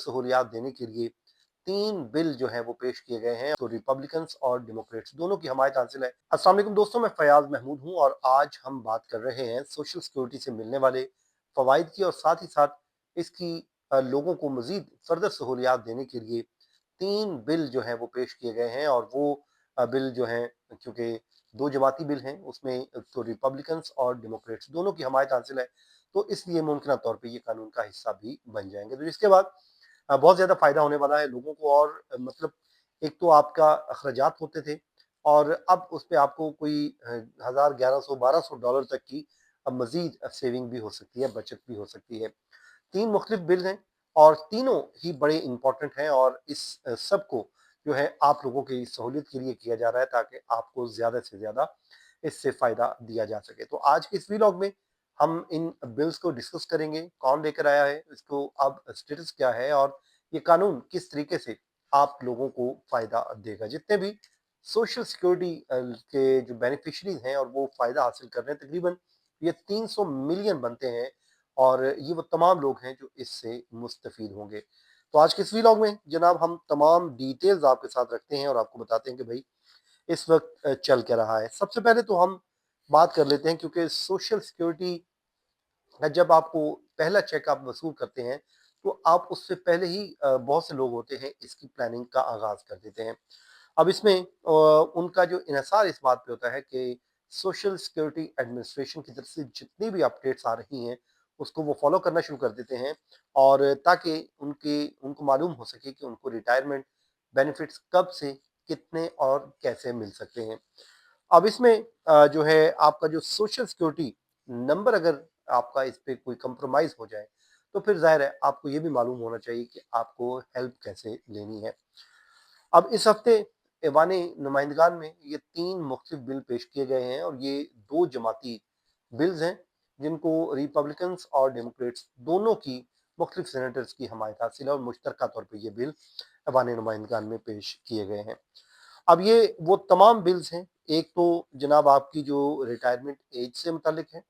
सहूलियात देने के लिए 3 बिल जो हैं वो पेश किए गए हैं, तो रिपब्लिकन्स और डेमोक्रेट्स दोनों की हमायत हासिल है। अस्सलाम वालेकुम दोस्तों, मैं फयाज महमूद हूँ और आज हम बात कर रहे हैं सोशल सिक्योरिटी से मिलने वाले फ़वाइद की और साथ ही साथ इसकी लोगों को मज़ीद फ़र्दर सहूलियात देने के लिए 3 बिल जो हैं वो पेश किए गए हैं और वो बिल जो हैं, क्योंकि 2 जमाती बिल हैं, उसमें तो रिपब्लिकन्स और डेमोक्रेट्स दोनों की हमायत हासिल है, तो इसलिए मुमकिन तौर पे ये कानून का हिस्सा भी बन जाएँगे। तो इसके बाद बहुत ज़्यादा फ़ायदा होने वाला है लोगों को और मतलब एक तो आपका अखराजात होते थे और अब उस पे आपको कोई 1000, 1100, $1200 तक की अब मज़ीद सेविंग भी हो सकती है, बचत भी हो सकती है। 3 मुख्तलिफ बिल हैं और तीनों ही बड़े इम्पोर्टेंट हैं और इस सब को जो है आप लोगों की सहूलियत के लिए किया जा रहा है ताकि आपको ज़्यादा से ज़्यादा इससे फ़ायदा दिया जा सके। तो आज के इस व्लॉग में हम इन बिल्स को डिस्कस करेंगे, कौन लेकर आया है, इसको अब स्टेटस क्या है और ये कानून किस तरीके से आप लोगों को फ़ायदा देगा। जितने भी सोशल सिक्योरिटी के जो बेनिफिशरीज़ हैं और वो फ़ायदा हासिल कर रहे हैं, तकरीबन ये 300 मिलियन बनते हैं और ये वो तमाम लोग हैं जो इससे मुस्तफ़ीद होंगे। तो आज के इस व्लॉग में जनाब हम तमाम डिटेल्स आपके साथ रखते हैं और आपको बताते हैं कि भाई इस वक्त चल क्या रहा है। सबसे पहले तो हम बात कर लेते हैं, क्योंकि सोशल सिक्योरिटी जब आपको पहला चेक आप वसूल करते हैं तो आप उससे पहले ही बहुत से लोग होते हैं इसकी प्लानिंग का आगाज़ कर देते हैं। अब इसमें उनका जो इन्हिसार इस बात पे होता है कि सोशल सिक्योरिटी एडमिनिस्ट्रेशन की तरफ से जितनी भी अपडेट्स आ रही हैं उसको वो फॉलो करना शुरू कर देते हैं और ताकि उनको मालूम हो सके कि उनको रिटायरमेंट बेनिफिट्स कब से, कितने और कैसे मिल सकते हैं। अब इसमें जो है आपका जो सोशल सिक्योरिटी नंबर, अगर आपका इस पे कोई कंप्रोमाइज़ हो जाए तो फिर ज़ाहिर है आपको ये भी मालूम होना चाहिए कि आपको हेल्प कैसे लेनी है। अब इस हफ्ते ऐवान नुमाइंदगान में ये 3 मुख्तलिफ बिल पेश किए गए हैं और ये 2 जमाती बिल्स हैं जिनको रिपब्लिकन्स और डेमोक्रेट्स दोनों की मुख्तलिफ सेनेटर्स की हमायत हासिल है और मुश्तरका तौर पर ये बिल ऐवान नुमाइंदगान में पेश किए गए हैं। अब ये वो तमाम बिल्स हैं, एक तो जनाब आपकी जो रिटायरमेंट एज से मुतालिक है।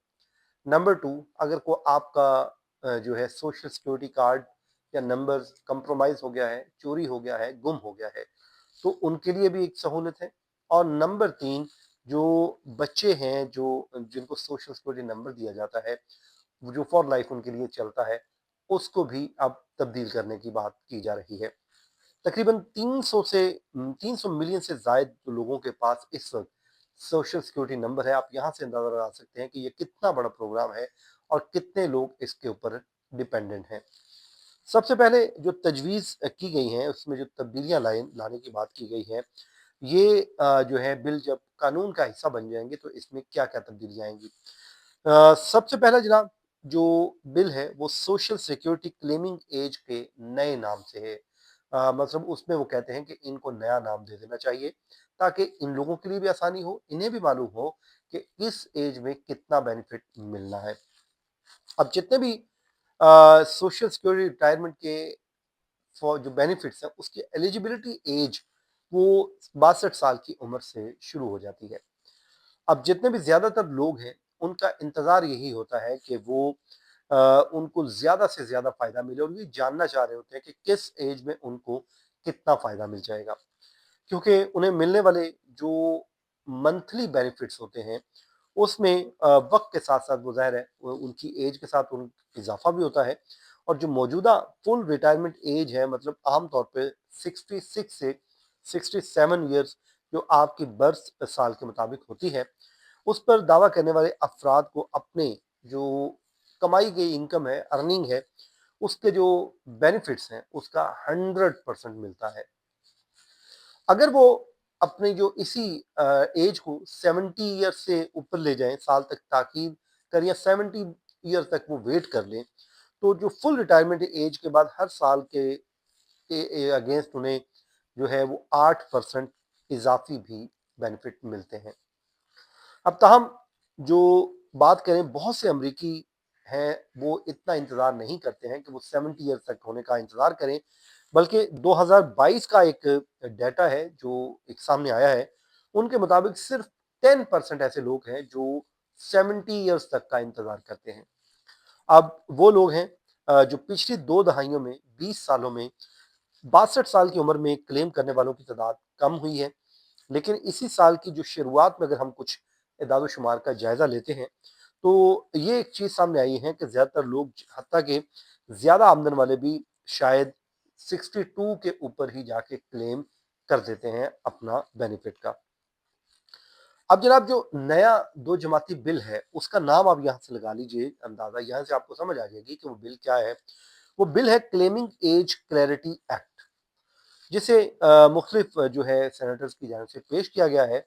नंबर 2, अगर को आपका जो है सोशल सिक्योरिटी कार्ड या नंबर कंप्रोमाइज़ हो गया है, चोरी हो गया है, गुम हो गया है, तो उनके लिए भी एक सहूलत है। और नंबर 3, जो बच्चे हैं जो जिनको सोशल सिक्योरिटी नंबर दिया जाता है, वो जो फॉर लाइफ उनके लिए चलता है, उसको भी अब तब्दील करने की बात की जा रही है। तकरीबन 300 मिलियन से ज़ायद जो लोगों के पास इस वक्त सोशल सिक्योरिटी नंबर है, आप यहाँ से अंदाज़ा लगा सकते हैं कि ये कितना बड़ा प्रोग्राम है और कितने लोग इसके ऊपर डिपेंडेंट हैं। सबसे पहले जो तजवीज़ की गई हैं उसमें जो तब्दीलियाँ लाने की बात की गई है, ये जो है बिल जब कानून का हिस्सा बन जाएंगे तो इसमें क्या क्या तब्दीलियाँ आएंगी। सबसे पहला जनाब जो बिल है वो सोशल सिक्योरिटी क्लेमिंग एज के नए नाम से है। मतलब उसमें वो कहते हैं कि इनको नया नाम दे देना चाहिए ताकि इन लोगों के लिए भी आसानी हो, इन्हें भी मालूम हो कि इस एज में कितना बेनिफिट मिलना है। अब जितने भी सोशल सिक्योरिटी रिटायरमेंट के फॉर जो बेनिफिट्स हैं उसकी एलिजिबिलिटी एज वो 62 साल की उम्र से शुरू हो जाती है। अब जितने भी ज़्यादातर लोग हैं उनका इंतज़ार यही होता है कि वो उनको ज़्यादा से ज़्यादा फ़ायदा मिले और ये जानना चाह रहे होते हैं कि किस एज में उनको कितना फ़ायदा मिल जाएगा, क्योंकि उन्हें मिलने वाले जो मंथली बेनिफिट्स होते हैं उसमें वक्त के साथ साथ वो ज़ाहिर है उनकी एज के साथ इजाफा भी होता है और जो मौजूदा फुल रिटायरमेंट एज है, मतलब आम तौर पे 66 से 67 ईयर्स जो आपकी बर्थ साल के मुताबिक होती है, उस पर दावा करने वाले अफराद को अपने जो कमाई गई इनकम है, अर्निंग है, उसके जो बेनिफिट्स हैं उसका 100% मिलता है। अगर वो अपनी जो इसी एज को 70 ईयर से ऊपर ले जाएं, साल तक ताकीद कर या 70 ईयर तक वो वेट कर लें, तो जो फुल रिटायरमेंट एज के बाद हर साल के अगेंस्ट उन्हें जो है वो 8% इजाफी भी बेनिफिट मिलते हैं। अब ताहम जो बात करें, बहुत से अमरीकी हैं वो इतना इंतज़ार नहीं करते हैं कि वो 70 ईयर तक होने का इंतज़ार करें, बल्कि 2022 का एक डाटा है जो एक सामने आया है, उनके मुताबिक सिर्फ 10% ऐसे लोग हैं जो 70 ईयर्स तक का इंतज़ार करते हैं। अब वो लोग हैं जो पिछली 2 दहाइयों में 20 सालों में 62 साल की उम्र में क्लेम करने वालों की तादाद कम हुई है। लेकिन इसी साल की जो शुरुआत में अगर हम कुछ एदाद-ओ-शुमार का जायज़ा लेते हैं, तो ये एक चीज़ सामने आई है कि ज़्यादातर लोग हत्ता कि ज़्यादा आमदन वाले भी शायद 62 के ऊपर ही जाके क्लेम कर देते हैं अपना बेनिफिट का। अब जनाब जो नया 2 जमाती बिल है, उसका नाम आप यहाँ से लगा लीजिए अंदाज़ा, यहाँ से आपको समझ आ जाएगी कि वो बिल क्या है। वो बिल है क्लेमिंग एज क्लैरिटी एक्ट, जिसे मुख्तलिफ जो है सेनेटर्स की जानिब से पेश किया गया है।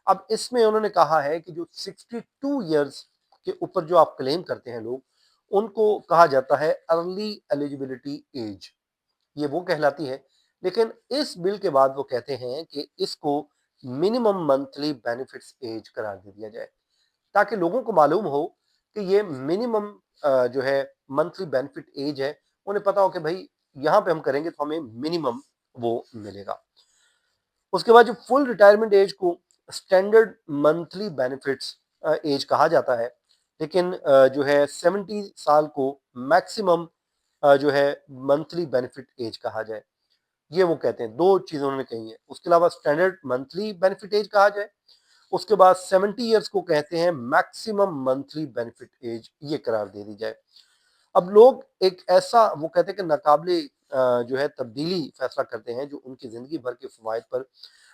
अब इसमें उन्होंने कहा है कि जो 62 ईयर्स के ऊपर जो आप क्लेम करते हैं लोग, उनको कहा जाता है अर्ली एलिजिबिलिटी एज, ये वो कहलाती है। लेकिन इस बिल के बाद वो कहते हैं कि इसको मिनिमम मंथली बेनिफिट्स एज करार दे दिया जाए, ताकि लोगों को मालूम हो कि ये मिनिमम जो है मंथली बेनिफिट एज है, उन्हें पता हो कि भाई यहाँ पे हम करेंगे तो हमें मिनिमम वो मिलेगा। उसके बाद जो फुल रिटायरमेंट एज को स्टैंडर्ड मंथली बेनिफिट्स एज कहा जाता है, लेकिन जो है 70 साल को मैक्सिमम जो है मंथली बेनिफिट एज कहा जाए, ये वो कहते हैं। 2 चीज़ें उन्होंने कही हैं। उसके अलावा स्टैंडर्ड मंथली बेनिफिट एज कहा जाए, उसके बाद 70 ईयर्स को कहते हैं मैक्सिमम मंथली बेनिफिट एज, ये करार दे दी जाए। अब लोग एक ऐसा वो कहते हैं कि नाकाबिले जो है तब्दीली फैसला करते हैं जो उनकी ज़िंदगी भर के फ़वाइद पर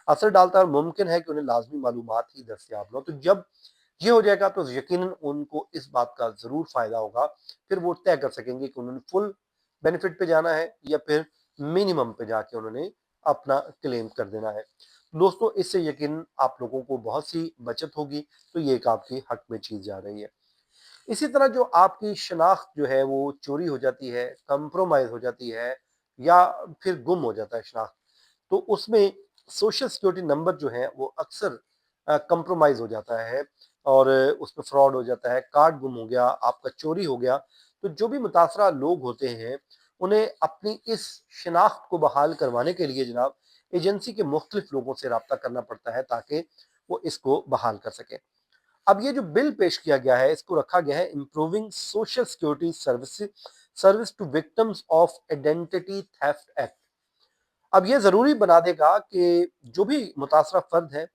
असर डालता है, और मुमकिन है कि उन्हें लाज़मी मालूमात ही दस्तयाब ना हो। तो जब ये हो जाएगा तो यकीनन उनको इस बात का ज़रूर फ़ायदा होगा। फिर वो तय कर सकेंगे कि उन्होंने फुल बेनिफिट पे जाना है या फिर मिनिमम पे जाके उन्होंने अपना क्लेम कर देना है। दोस्तों, इससे यकीनन आप लोगों को बहुत सी बचत होगी, तो ये एक आपके हक में चीज़ जा रही है। इसी तरह जो आपकी शनाख्त जो है वो चोरी हो जाती है, कंप्रोमाइज़ हो जाती है या फिर गुम हो जाता है शनाख्त, तो उसमें सोशल सिक्योरिटी नंबर जो है वो अक्सर कंप्रोमाइज़ हो जाता है और उसमें फ्रॉड हो जाता है, कार्ड गुम हो गया, आपका चोरी हो गया। तो जो भी मुतासरा लोग होते हैं, उन्हें अपनी इस शनाख्त को बहाल करवाने के लिए जनाब एजेंसी के मुख्तलिफ लोगों से राब्ता करना पड़ता है, ताकि वो इसको बहाल कर सकें। अब ये जो बिल पेश किया गया है, इसको रखा गया है improving social security service to victims of identity theft act. अब ये जरूरी बना देगा कि जो भी मुतासरा फर्द है,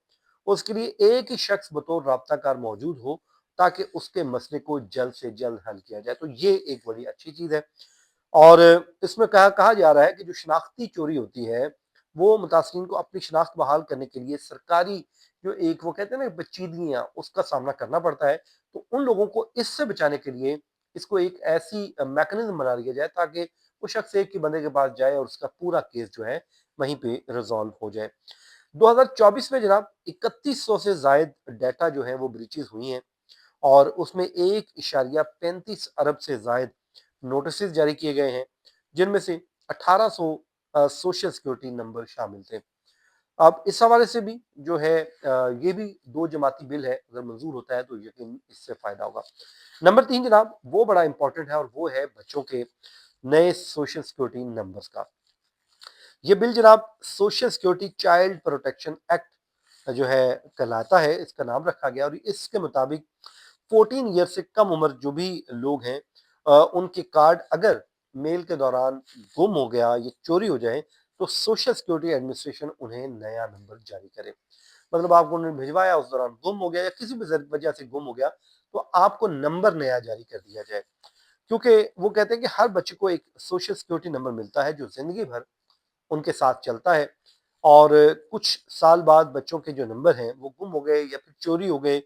उसके लिए एक ही शख्स बतौर राब्ताकार मौजूद हो, ताकि उसके मसले को जल्द से जल्द हल किया जाए। तो ये एक बड़ी अच्छी चीज है। और इसमें कहा जा रहा है कि जो शनाख्ती चोरी होती है, वो मुतासरीन को अपनी शनाख्त बहाल करने के लिए सरकारी जो एक वो कहते हैं ना पेचीदगियाँ, उसका सामना करना पड़ता है। तो उन लोगों को इससे बचाने के लिए इसको एक ऐसी मैकेनिज्म बना दिया जाए, ताकि वो शख्स एक ही बंदे के पास जाए और उसका पूरा केस जो है वहीं पे रिजॉल्व हो जाए। 2024 में जनाब 3100 से जायद डाटा जो है वो ब्रीचेस हुई हैं, और उसमें 1.35 अरब से जायद नोटिस जारी किए गए हैं, जिनमें से 1800 सोशल सिक्योरिटी नंबर शामिल थे। अब इस हवाले से भी जो है ये भी 2 जमाती बिल है, अगर मंजूर होता है तो यकीन इससे फायदा होगा। नंबर 3 जनाब वो बड़ा इंपॉर्टेंट है, और वो है बच्चों के नए सोशल सिक्योरिटी नंबर्स का। ये बिल जनाब social security child protection act जो है कहलाता है, इसका नाम रखा गया। और इसके मुताबिक 14 ईयर से कम उम्र जो भी लोग हैं, उनके कार्ड अगर मेल के दौरान गुम हो गया या चोरी हो जाए, तो सोशल सिक्योरिटी एडमिनिस्ट्रेशन उन्हें नया नंबर जारी करे। मतलब आपको उन्होंने भिजवाया, उस दौरान गुम हो गया या किसी भी वजह से गुम हो गया, तो आपको नंबर नया जारी कर दिया जाए। क्योंकि वो कहते हैं कि हर बच्चे को एक सोशल सिक्योरिटी नंबर मिलता है जो जिंदगी भर उनके साथ चलता है। और कुछ साल बाद बच्चों के जो नंबर हैं वो गुम हो गए या फिर चोरी हो गए,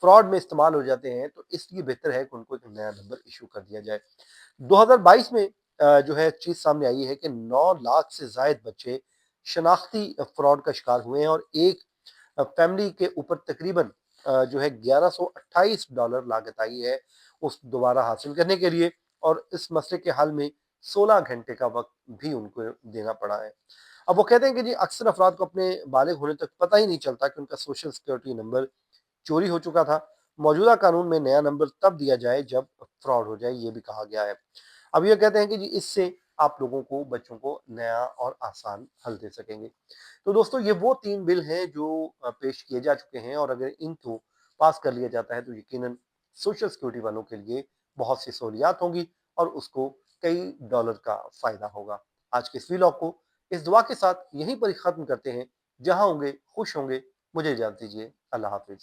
फ्रॉड में इस्तेमाल हो जाते हैं, तो इसलिए बेहतर है कि उनको एक नया नंबर इशू कर दिया जाए। 2022 में जो है चीज सामने आई है कि 9 लाख से जायद बच्चे शनाख्ती फ्रॉड का शिकार हुए हैं, और एक फैमिली के ऊपर तकरीबन जो है $1128 लागत आई है उस दोबारा हासिल करने के लिए, और इस मसले के हल में 16 घंटे का वक्त भी उनको देना पड़ा है। अब वो कहते हैं कि जी अक्सर अफराद को अपने बालिग होने तक पता ही नहीं चलता कि उनका सोशल सिक्योरिटी नंबर चोरी हो चुका था। मौजूदा कानून में नया नंबर तब दिया जाए जब फ्रॉड हो जाए, ये भी कहा गया है। अब ये कहते हैं कि जी इससे आप लोगों को बच्चों को नया और आसान हल दे सकेंगे। तो दोस्तों, ये वो 3 बिल हैं जो पेश किए जा चुके हैं, और अगर इनको पास कर लिया जाता है तो यकीनन सोशल सिक्योरिटी वालों के लिए बहुत सी सहूलियात होंगी, और उसको कई डॉलर का फ़ायदा होगा। आज के इस व्लॉग को इस दुआ के साथ यहीं पर ही ख़त्म करते हैं। जहाँ होंगे, खुश होंगे। मुझे इजाज़त दीजिए। अल्लाह हाफ़िज़।